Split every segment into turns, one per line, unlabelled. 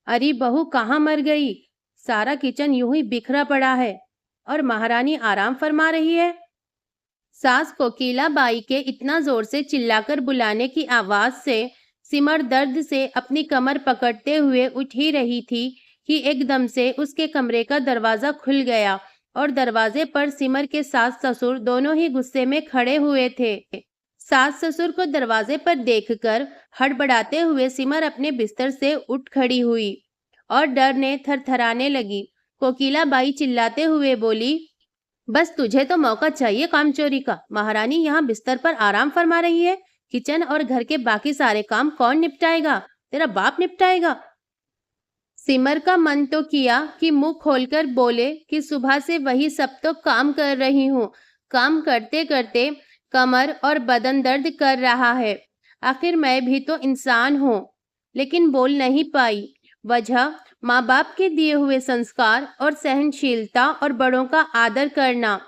अरे बहू कहाँ मर गई? सारा किचन यूं ही बिखरा पड़ा है और महारानी आराम फरमा रही है। सास कोकिला बाई के इतना जोर से चिल्लाकर बुलाने की आवाज से सिमर दर्द से अपनी कमर पकड़ते हुए उठ ही रही थी कि एकदम से उसके कमरे का दरवाजा खुल गया और दरवाजे पर सिमर के सास ससुर दोनों ही गुस्से में खड़े हुए थे। सास ससुर को दरवाजे पर देखकर हड़बड़ाते हुए सिमर अपने बिस्तर से उठ खड़ी हुई और डर ने थरथराने लगी। कोकिला बाई चिल्लाते हुए बोली, बस तुझे तो मौका चाहिए कामचोरी का। महारानी यहाँ बिस्तर पर आराम फरमा रही है। किचन और घर के बाकी सारे काम कौन निपटाएगा? तेरा बाप निपटाएगा। सिमर का मन तो किया कि मुंह खोलकर बोले कि सुबह से वही सब तो काम कर रही हूँ। काम करते करते कमर और बदन दर्द कर रहा है। आखिर मैं भी तो इंसान हूँ। लेकिन बोल नहीं पाई। वजह माँ बाप के दिए हुए संस्कार और सहनशीलता और बड़ों का आदर करना।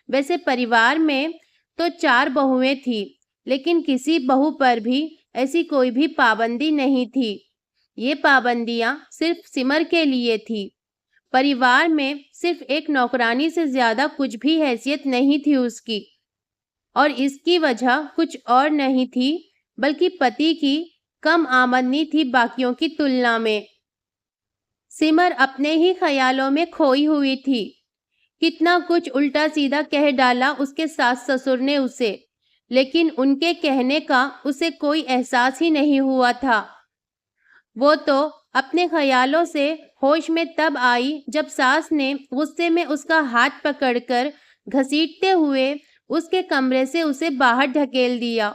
वैसे परिवार में तो 4 बहुएं थी, लेकिन किसी बहू पर भी ऐसी कोई भी पाबंदी नहीं थी। ये पाबंदियां सिर्फ सिमर के लिए थी। परिवार में सिर्फ एक नौकरानी से ज्यादा कुछ भी हैसियत नहीं थी उसकी, और इसकी वजह कुछ और नहीं थी बल्कि पति की कम आमदनी थी बाकियों की तुलना में। सिमर अपने ही ख्यालों में खोई हुई थी। कितना कुछ उल्टा सीधा कह डाला उसके सास ससुर ने उसे, लेकिन उनके कहने का उसे कोई एहसास ही नहीं हुआ था। वो तो अपने ख्यालों से होश में तब आई जब सास ने गुस्से में उसका हाथ पकड़कर घसीटते हुए उसके कमरे से उसे बाहर ढकेल दिया।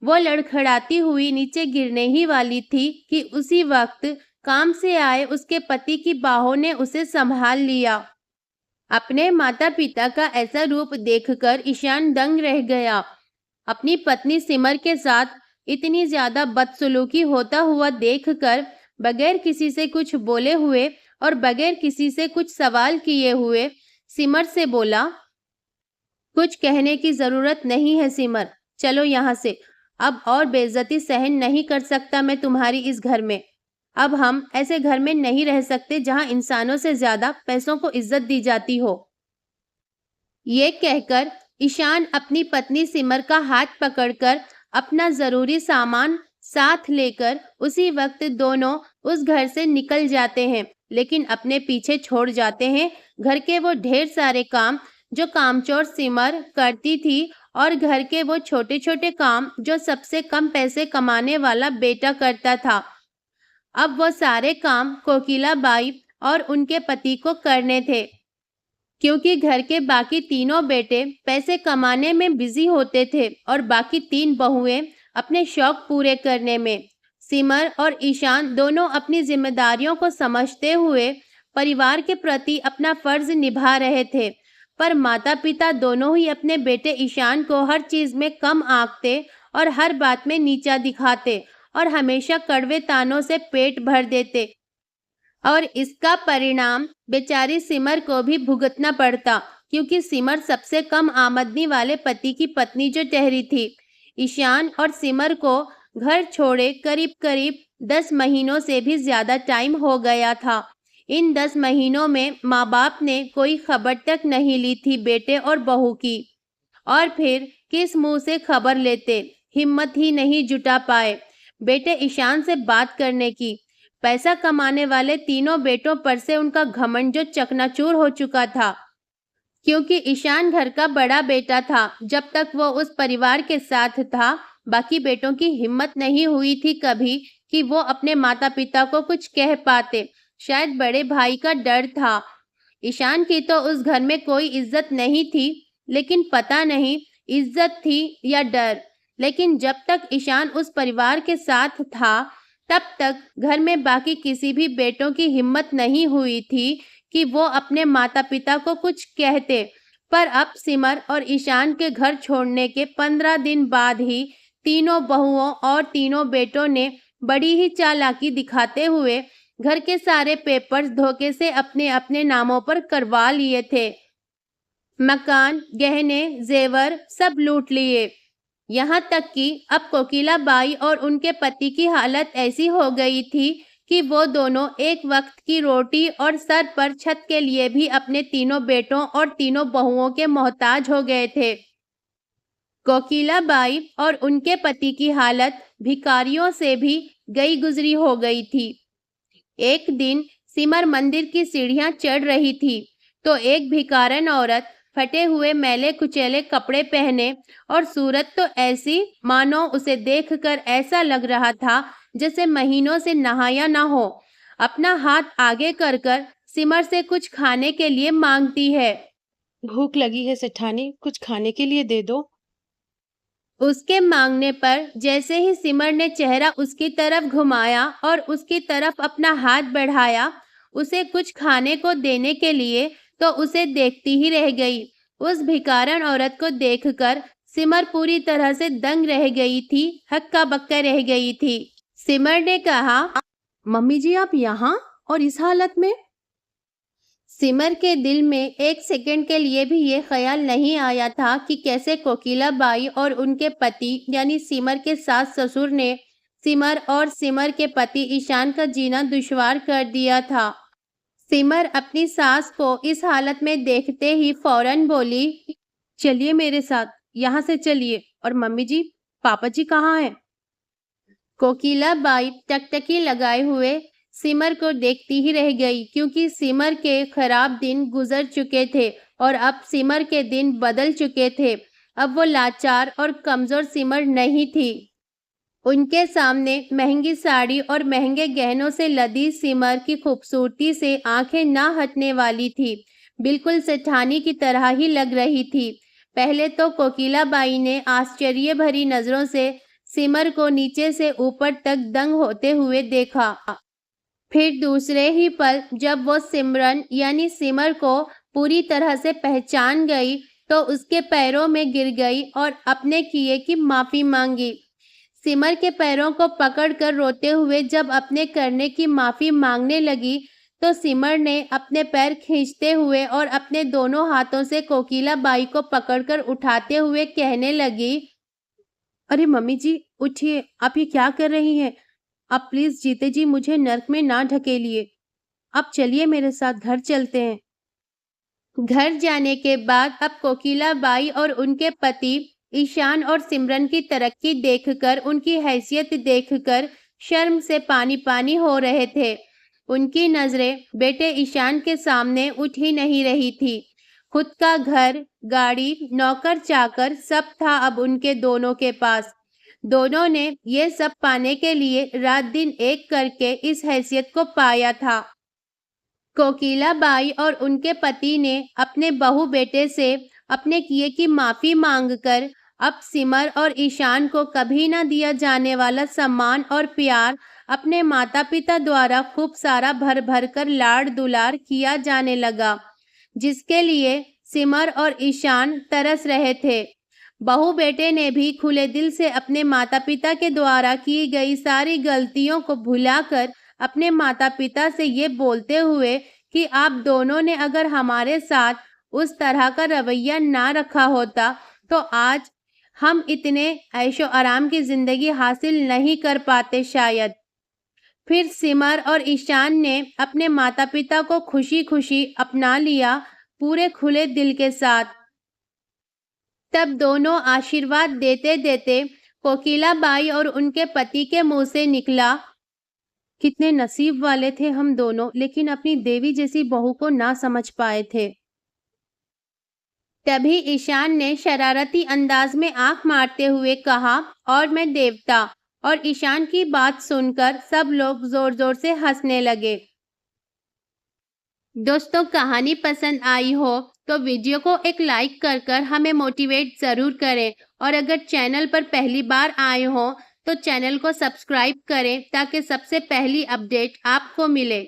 वो लड़खड़ाती हुई नीचे गिरने ही वाली थी कि उसी वक्त काम से आए उसके पति की बाहों ने उसे संभाल लिया। अपने माता पिता का ऐसा रूप देखकर ईशान दंग रह गया। अपनी पत्नी सिमर के साथ इतनी ज्यादा बदसलूकी होता हुआ देखकर बगैर किसी से कुछ बोले हुए और बगैर किसी से कुछ सवाल किए हुए सिमर से बोला, कुछ कहने की जरूरत नहीं है सिमर, चलो यहाँ से। अब और बेइज्जती सहन नहीं कर सकता मैं तुम्हारी इस घर में। अब हम ऐसे घर में नहीं रह सकते जहाँ इंसानों से ज्यादा पैसों को इज्जत दी जाती हो। ये कहकर ईशान अपनी पत्नी सिमर का हाथ पकड़कर अपना जरूरी सामान साथ लेकर उसी वक्त दोनों उस घर से निकल जाते हैं, लेकिन अपने पीछे छोड़ जाते हैं घर के वो ढेर सारे काम जो कामचोर सिमर करती थी और घर के वो छोटे छोटे काम जो सबसे कम पैसे कमाने वाला बेटा करता था। अब वो सारे काम कोकिला बाई और उनके पति को करने थे, क्योंकि घर के बाकी तीनों बेटे पैसे कमाने में बिजी होते थे और बाकी 3 बहुएं अपने शौक पूरे करने में। सिमर और ईशान दोनों अपनी जिम्मेदारियों को समझते हुए परिवार के प्रति अपना फर्ज निभा रहे थे, पर माता पिता दोनों ही अपने बेटे ईशान को हर चीज में कम आंकते और हर बात में नीचा दिखाते और हमेशा कड़वे तानों से पेट भर देते, और इसका परिणाम बेचारी सिमर को भी भुगतना पड़ता, क्योंकि सिमर सबसे कम आमदनी वाले पति की पत्नी जो ठहरी थी। ईशान और सिमर को घर छोड़े करीब करीब 10 महीनों से भी ज्यादा टाइम हो गया था। इन 10 महीनों में माँ बाप ने कोई खबर तक नहीं ली थी बेटे और बहू की, और फिर किस मुंह से खबर लेते, हिम्मत ही नहीं जुटा पाए बेटे ईशान से बात करने की। पैसा कमाने वाले तीनों बेटों पर से उनका घमंड जो चकनाचूर हो चुका था, क्योंकि ईशान घर का बड़ा बेटा था। जब तक वो उस परिवार के साथ था, बाकी बेटों की हिम्मत नहीं हुई थी कभी कि वो अपने माता पिता को कुछ कह पाते। शायद बड़े भाई का डर था। ईशान की तो उस घर में कोई इज्जत नहीं थी, लेकिन पता नहीं इज्जत थी या डर। लेकिन जब तक ईशान उस परिवार के साथ था, तब तक घर में बाकी किसी भी बेटों की हिम्मत नहीं हुई थी कि वो अपने माता पिता को कुछ कहते। पर अब सिमर और ईशान के घर छोड़ने के 15 दिन बाद ही तीनों बहुओं और तीनों बेटों ने बड़ी ही चालाकी दिखाते हुए घर के सारे पेपर्स धोखे से अपने अपने नामों पर करवा लिए थे। मकान, गहने, जेवर सब लूट लिए। यहाँ तक कि अब कोकिला बाई और उनके पति की हालत ऐसी हो गई थी कि वो दोनों एक वक्त की रोटी और सर पर छत के लिए भी अपने तीनों बेटों और तीनों बहुओं के मोहताज हो गए थे। कोकिलाबाई और उनके पति की हालत भिखारियों से भी गई गुजरी हो गई थी। एक दिन सिमर मंदिर की सीढ़ियां चढ़ रही थी तो एक भिखारन औरत फटे हुए मैले कुचैले कपड़े पहने और सूरत तो ऐसी मानो उसे देखकर ऐसा लग रहा था जैसे महीनों से नहाया ना हो, अपना हाथ आगे कर कर सिमर से कुछ खाने के लिए मांगती है।
भूख लगी है सेठानी, कुछ खाने के लिए दे दो।
उसके मांगने पर जैसे ही सिमर ने चेहरा उसकी तरफ घुमाया और उसकी तरफ अपना हाथ बढ़ाया उसे कुछ खाने को देने के लिए, तो उसे देखती ही रह गई। उस भिखारन औरत को देखकर सिमर पूरी तरह से दंग रह गई थी, हक्का बक्का रह गई थी। सिमर ने कहा,
मम्मी जी आप यहाँ और इस हालत में?
सिमर के दिल में एक सेकंड के लिए भी ये ख्याल नहीं आया था कि कैसे कोकिलाबाई और उनके पति यानी सिमर के सास ससुर ने सिमर और सिमर के पति ईशान का जीना दुश्वार कर दिया था। सिमर अपनी सास को इस हालत में देखते ही फौरन बोली,
चलिए मेरे साथ, यहाँ से चलिए। और मम्मी जी, पापा जी कहाँ हैं?
कोकिलाबाई टकटकी लगाए हुए सिमर को देखती ही रह गई, क्योंकि सिमर के खराब दिन गुजर चुके थे और अब सिमर के दिन बदल चुके थे। अब वो लाचार और कमजोर सिमर नहीं थी। उनके सामने महंगी साड़ी और महंगे गहनों से लदी सिमर की खूबसूरती से आंखें ना हटने वाली थी। बिल्कुल सेठानी की तरह ही लग रही थी। पहले तो कोकिलाबाई ने आश्चर्य भरी नजरों से सिमर को नीचे से ऊपर तक दंग होते हुए देखा। फिर दूसरे ही पल जब वो सिमरन यानी सिमर को पूरी तरह से पहचान गई तो उसके पैरों में गिर गई और अपने किए की माफी मांगी। सिमर के पैरों को पकड़कर रोते हुए जब अपने करने की माफी मांगने लगी तो सिमर ने अपने पैर खींचते हुए और अपने दोनों हाथों से कोकिलाबाई को पकड़कर उठाते हुए कहने लगी,
अरे मम्मी जी उठिए, आप ये क्या कर रही हैं? आप प्लीज जीते जी मुझे नर्क में ना ढकेलिए। अब चलिए मेरे साथ, घर चलते हैं।
घर जाने के बाद अब कोकिलाबाई और उनके पति ईशान और सिमरन की तरक्की देखकर, उनकी हैसियत देखकर शर्म से पानी पानी हो रहे थे। उनकी नजरें बेटे ईशान के सामने उठ ही नहीं रही थी। खुद का घर, गाड़ी, नौकर चाकर सब था अब उनके दोनों के पास। दोनों ने ये सब पाने के लिए रात दिन एक करके इस हैसियत को पाया था। कोकिलाबाई और उनके पति ने अपने बहू बेटे से अपने किए की माफी मांगकर अब सिमर और ईशान को कभी ना दिया जाने वाला सम्मान और प्यार अपने माता पिता द्वारा खूब सारा भर भर कर लाड़ दुलार किया जाने लगा, जिसके लिए सिमर और ईशान तरस रहे थे। बहू बेटे ने भी खुले दिल से अपने माता पिता के द्वारा की गई सारी गलतियों को भुलाकर अपने माता पिता से ये बोलते हुए कि आप दोनों ने अगर हमारे साथ उस तरह का रवैया ना रखा होता तो आज हम इतने ऐशो आराम की जिंदगी हासिल नहीं कर पाते शायद। फिर सिमर और ईशान ने अपने माता पिता को खुशी खुशी अपना लिया, पूरे खुले दिल के साथ। तब दोनों आशीर्वाद देते देते कोकिलाबाई और उनके पति के मुंह से निकला,
कितने नसीब वाले थे हम दोनों, लेकिन अपनी देवी जैसी बहू को ना समझ पाए थे।
तभी ईशान ने शरारती अंदाज में आंख मारते हुए कहा, और मैं देवता। और ईशान की बात सुनकर सब लोग जोर जोर से हंसने लगे। दोस्तों, कहानी पसंद आई हो तो वीडियो को एक लाइक कर हमें मोटिवेट जरूर करें, और अगर चैनल पर पहली बार आए हो तो चैनल को सब्सक्राइब करें ताकि सबसे पहली अपडेट आपको मिले।